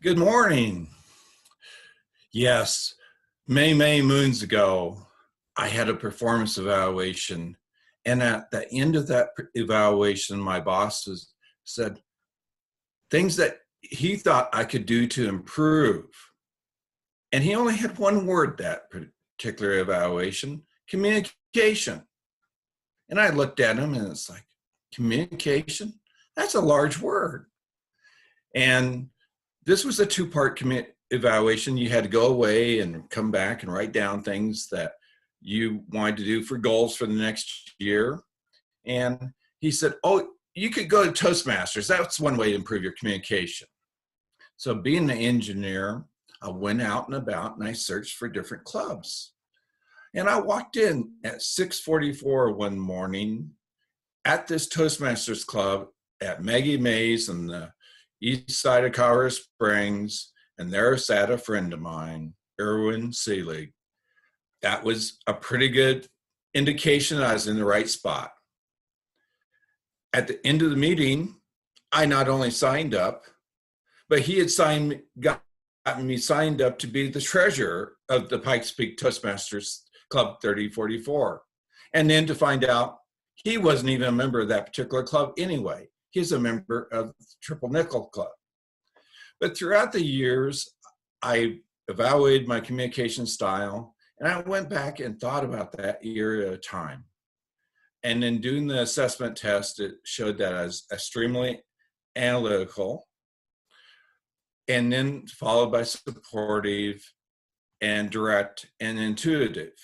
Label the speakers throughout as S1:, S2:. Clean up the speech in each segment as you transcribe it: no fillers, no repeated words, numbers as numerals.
S1: Good morning. Yes, many moons ago, I had a performance evaluation. And at the end of that evaluation, my boss said things that he thought I could do to improve. And he only had one word that particular evaluation: communication. And I looked at him and it's like, communication? That's a large word. And this was a two-part evaluation. You had to go away and come back and write down things that you wanted to do for goals for the next year. And he said, oh, you could go to Toastmasters. That's one way to improve your communication. So being an engineer, I went out and about and I searched for different clubs. And I walked in at 6:44 one morning at this Toastmasters club at Maggie Mays on the east side of Colorado Springs, and there sat a friend of mine, Erwin Seelig. That was a pretty good indication I was in the right spot. At the end of the meeting, I not only signed up, but he had gotten me signed up to be the treasurer of the Pikes Peak Toastmasters Club 3044. And then to find out he wasn't even a member of that particular club anyway. He's a member of the Triple Nickel Club. But throughout the years, I evaluated my communication style, and I went back and thought about that year at a time. And in doing the assessment test, it showed that I was extremely analytical, and then followed by supportive and direct and intuitive.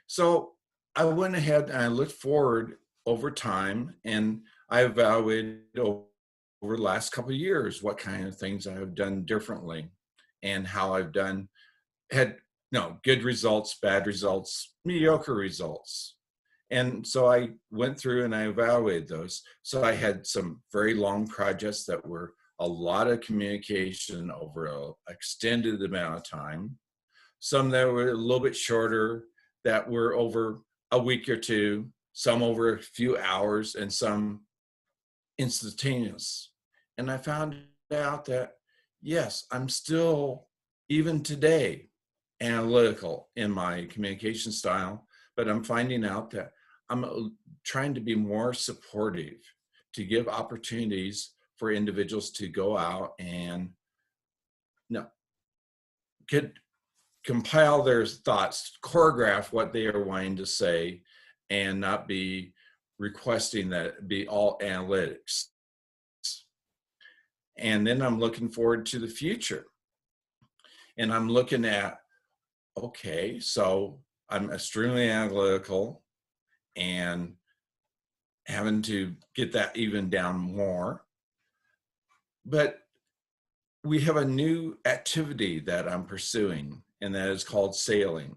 S1: So I went ahead and I looked forward over time, and I evaluated over the last couple of years what kind of things I have done differently and how I've had good results, bad results, mediocre results. And so I went through and I evaluated those. So I had some very long projects that were a lot of communication over an extended amount of time. Some that were a little bit shorter, that were over a week or two, some over a few hours, and some instantaneous. And I found out that, yes, I'm still, even today, analytical in my communication style, but I'm finding out that I'm trying to be more supportive, to give opportunities for individuals to go out and compile their thoughts, choreograph what they are wanting to say, and not be requesting that it be all analytics. And then I'm looking forward to the future. And I'm looking at, okay, so I'm extremely analytical and having to get that even down more. But we have a new activity that I'm pursuing, and that is called sailing.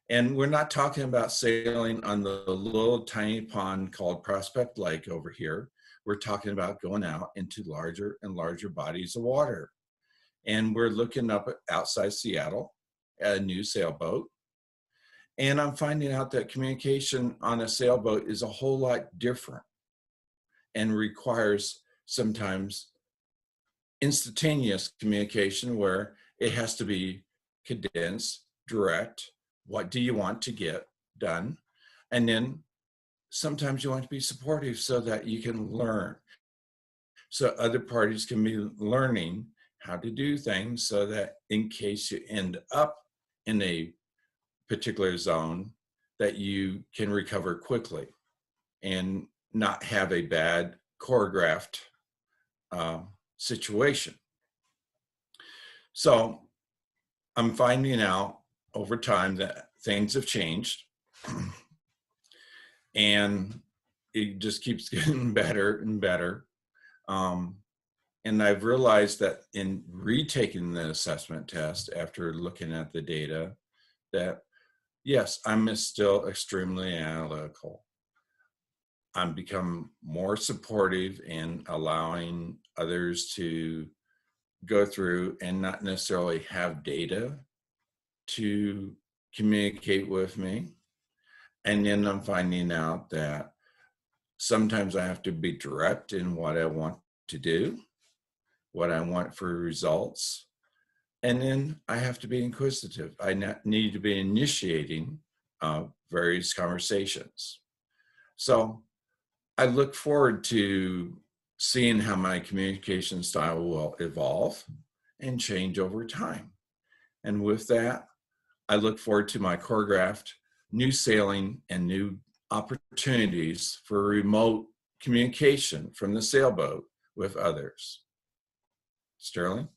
S1: And we're not talking about sailing on the little tiny pond called Prospect Lake over here. We're talking about going out into larger and larger bodies of water. And we're looking up outside Seattle at a new sailboat. And I'm finding out that communication on a sailboat is a whole lot different and requires sometimes instantaneous communication where it has to be condensed, direct. What do you want to get done? And then sometimes you want to be supportive so that you can learn. So other parties can be learning how to do things so that in case you end up in a particular zone, that you can recover quickly and not have a bad choreographed situation. So I'm finding out over time that things have changed and it just keeps getting better and better. And I've realized that in retaking the assessment test after looking at the data, that yes, I'm still extremely analytical. I'm become more supportive in allowing others to go through and not necessarily have data to communicate with me. And then I'm finding out that sometimes I have to be direct in what I want to do. what I want for results. And then I have to be inquisitive. I need to be initiating various conversations. So I look forward to seeing how my communication style will evolve and change over time. And with that, I look forward to my choreographed new sailing and new opportunities for remote communication from the sailboat with others. Sterling?